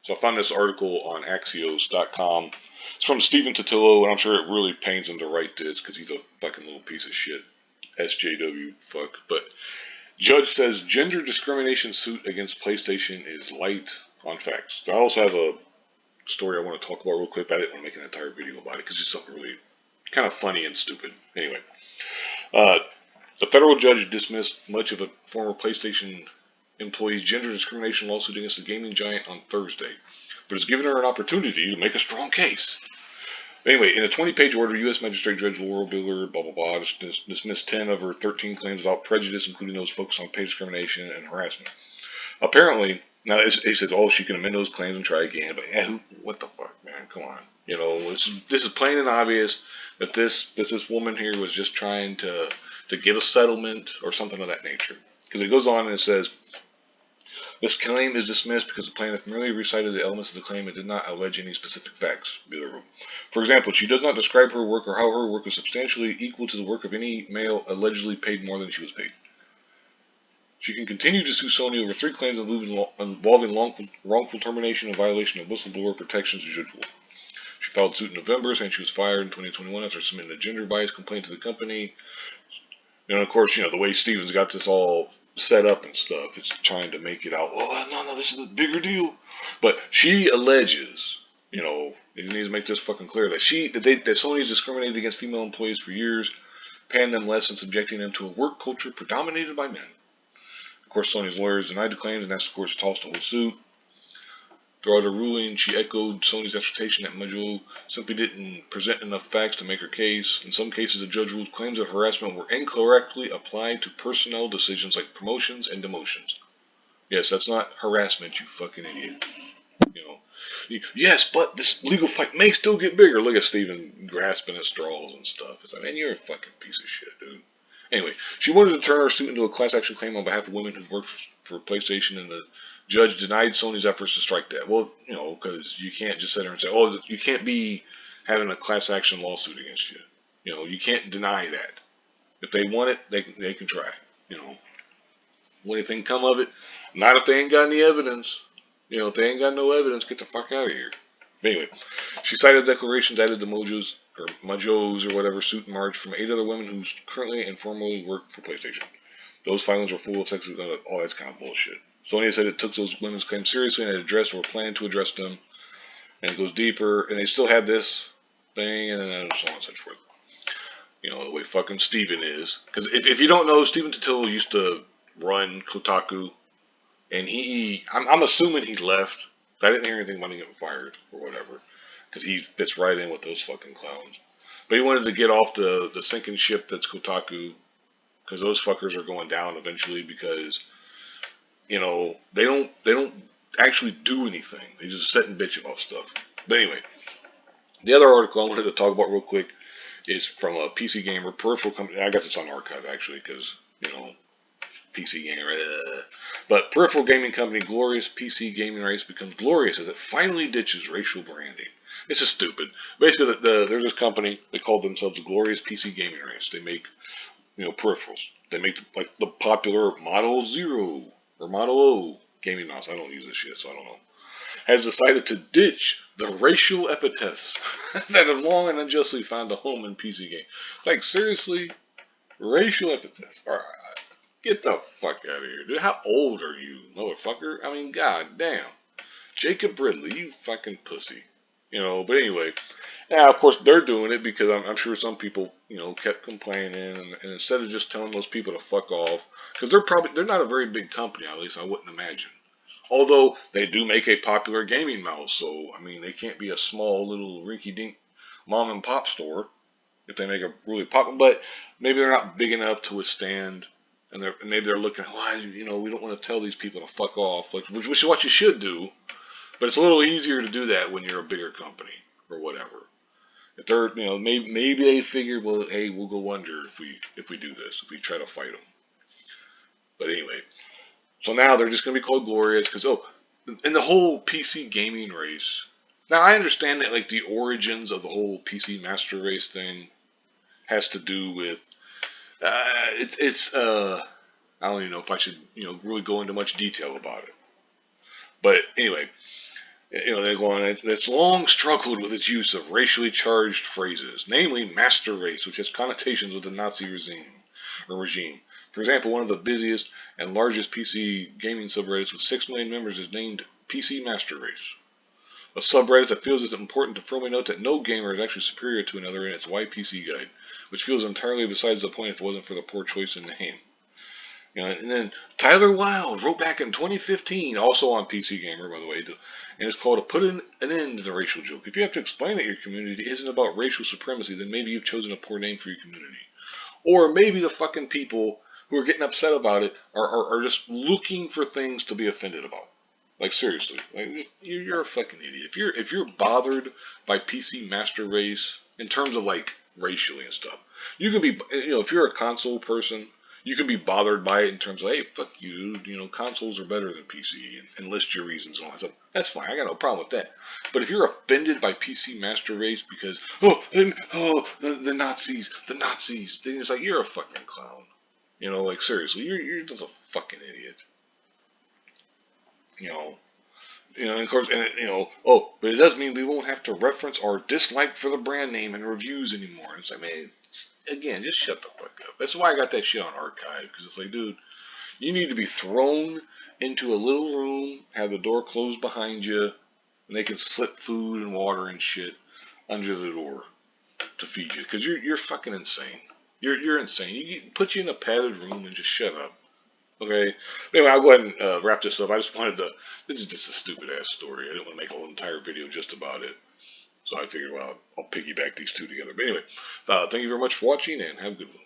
So I found this article on Axios.com. It's from Stephen Totillo, and I'm sure it really pains him to write this because he's a fucking little piece of shit. SJW, fuck. But judge says gender discrimination suit against PlayStation is light on facts. I also have a story I want to talk about real quick, but I didn't want to make an entire video about it because it's something really kind of funny and stupid. Anyway, uh, the federal judge dismissed much of a former PlayStation employee's gender discrimination lawsuit against the gaming giant on Thursday, but has given her an opportunity to make a strong case. Anyway, in a 20-page order, U.S. Magistrate Judge Laurel Biller, blah, blah, blah, dismissed 10 of her 13 claims without prejudice, including those focused on pay discrimination and harassment. Apparently, now he says, oh, she can amend those claims and try again, but yeah, what the fuck, man? Come on. You know, this is plain and obvious that this woman here was just trying to get a settlement or something of that nature. Because it goes on and it says, this claim is dismissed because the plaintiff merely recited the elements of the claim and did not allege any specific facts. For example, she does not describe her work or how her work was substantially equal to the work of any male allegedly paid more than she was paid. She can continue to sue Sony over 3 claims involving wrongful termination and violation of whistleblower protections as usual. She filed suit in November, saying she was fired in 2021 after submitting a gender bias complaint to the company. And of course, the way Stevens got this all set up and stuff, it's trying to make it out, oh, no, this is a bigger deal. But she alleges, you need to make this fucking clear, that Sony's discriminated against female employees for years, paying them less and subjecting them to a work culture predominated by men. Of course, Sony's lawyers denied the claims and asked the court to toss the whole suit. Throughout her ruling, she echoed Sony's assertion that Majul simply didn't present enough facts to make her case. In some cases, the judge ruled claims of harassment were incorrectly applied to personnel decisions like promotions and demotions. Yes, that's not harassment, you fucking idiot. Yes, but this legal fight may still get bigger. Look at Steven grasping at straws and stuff. It's like, man, you're a fucking piece of shit, dude. Anyway, she wanted to turn her suit into a class action claim on behalf of women who worked for PlayStation, and the judge denied Sony's efforts to strike that. Well, because you can't just sit there and say, oh, you can't be having a class action lawsuit against you. You can't deny that. If they want it, they can try. Will anything come of it? Not if they ain't got any evidence. If they ain't got no evidence, get the fuck out of here. Anyway, she cited declarations added to Mojo's or whatever suit in March from 8 other women who currently and formerly work for PlayStation. Those filings were full of sexual, all that's kind of bullshit. Sony said it took those women's claims seriously and had addressed or planned to address them. And it goes deeper, and they still had this thing, and then so on and so forth. The way fucking Steven is. Because if you don't know, Steven Totillo used to run Kotaku, and I'm assuming he left. I didn't hear anything about him getting fired or whatever, because he fits right in with those fucking clowns. But he wanted to get off the sinking ship that's Kotaku, because those fuckers are going down eventually, because they don't actually do anything. They just sit and bitch about stuff. But anyway, the other article I wanted to talk about real quick is from a PC gamer, peripheral company. I got this on archive actually, because PC gamer. But peripheral gaming company Glorious PC Gaming Race becomes glorious as it finally ditches racial branding. This is stupid. Basically, there's this company. They called themselves Glorious PC Gaming Race. They make peripherals. They make the popular Model Zero or Model O gaming mouse. I don't use this shit, so I don't know. Has decided to ditch the racial epithets that have long and unjustly found a home in PC games. It's like, seriously? Racial epithets. Alright. Get the fuck out of here, dude. How old are you, motherfucker? I mean, god damn. Jacob Ridley, you fucking pussy. But anyway. Now, of course, they're doing it because I'm sure some people, kept complaining. And instead of just telling those people to fuck off, because they're not a very big company, at least I wouldn't imagine. Although, they do make a popular gaming mouse. So, I mean, they can't be a small little rinky-dink mom and pop store if they make a really popular. But maybe they're not big enough to withstand. And maybe they're looking, we don't want to tell these people to fuck off, which is what you should do. But it's a little easier to do that when you're a bigger company or whatever. If they're, maybe they figured, well, hey, we'll go under if we do this, if we try to fight them. But anyway, so now they're just going to be called Glorious because in the whole PC gaming race. Now I understand that the origins of the whole PC Master Race thing has to do with. I don't even know if I should, really go into much detail about it. But anyway, They're going, it's long struggled with its use of racially charged phrases, namely master race, which has connotations with the Nazi regime. For example, one of the busiest and largest PC gaming subreddits with 6 million members is named PC Master Race. A subreddit that feels it's important to firmly note that no gamer is actually superior to another in its Why PC guide, which feels entirely besides the point if it wasn't for the poor choice in name. And then Tyler Wilde wrote back in 2015, also on PC Gamer, by the way, and it's called "Put an End to the Racial Joke." If you have to explain that your community isn't about racial supremacy, then maybe you've chosen a poor name for your community. Or maybe the fucking people who are getting upset about it are just looking for things to be offended about. Like seriously, like you're a fucking idiot. If you're bothered by PC Master Race in terms of like racially and stuff, you can be if you're a console person, you can be bothered by it in terms of hey fuck you, consoles are better than PC and list your reasons and all that stuff. That's fine. I got no problem with that. But if you're offended by PC Master Race because the Nazis, then it's like you're a fucking clown. Like seriously, you're just a fucking idiot. You know. And of course, but it does mean we won't have to reference our dislike for the brand name in reviews anymore. And it's like, man, again, just shut the fuck up. That's why I got that shit on archive, because it's like, dude, you need to be thrown into a little room, have the door closed behind you, and they can slip food and water and shit under the door to feed you, because you're fucking insane. You're insane. You put you in a padded room and just shut up. Okay. Anyway, I'll go ahead and wrap this up. I just wanted to. This is just a stupid ass story. I didn't want to make a whole entire video just about it. So I figured, well, I'll piggyback these two together. But anyway, thank you very much for watching and have a good one.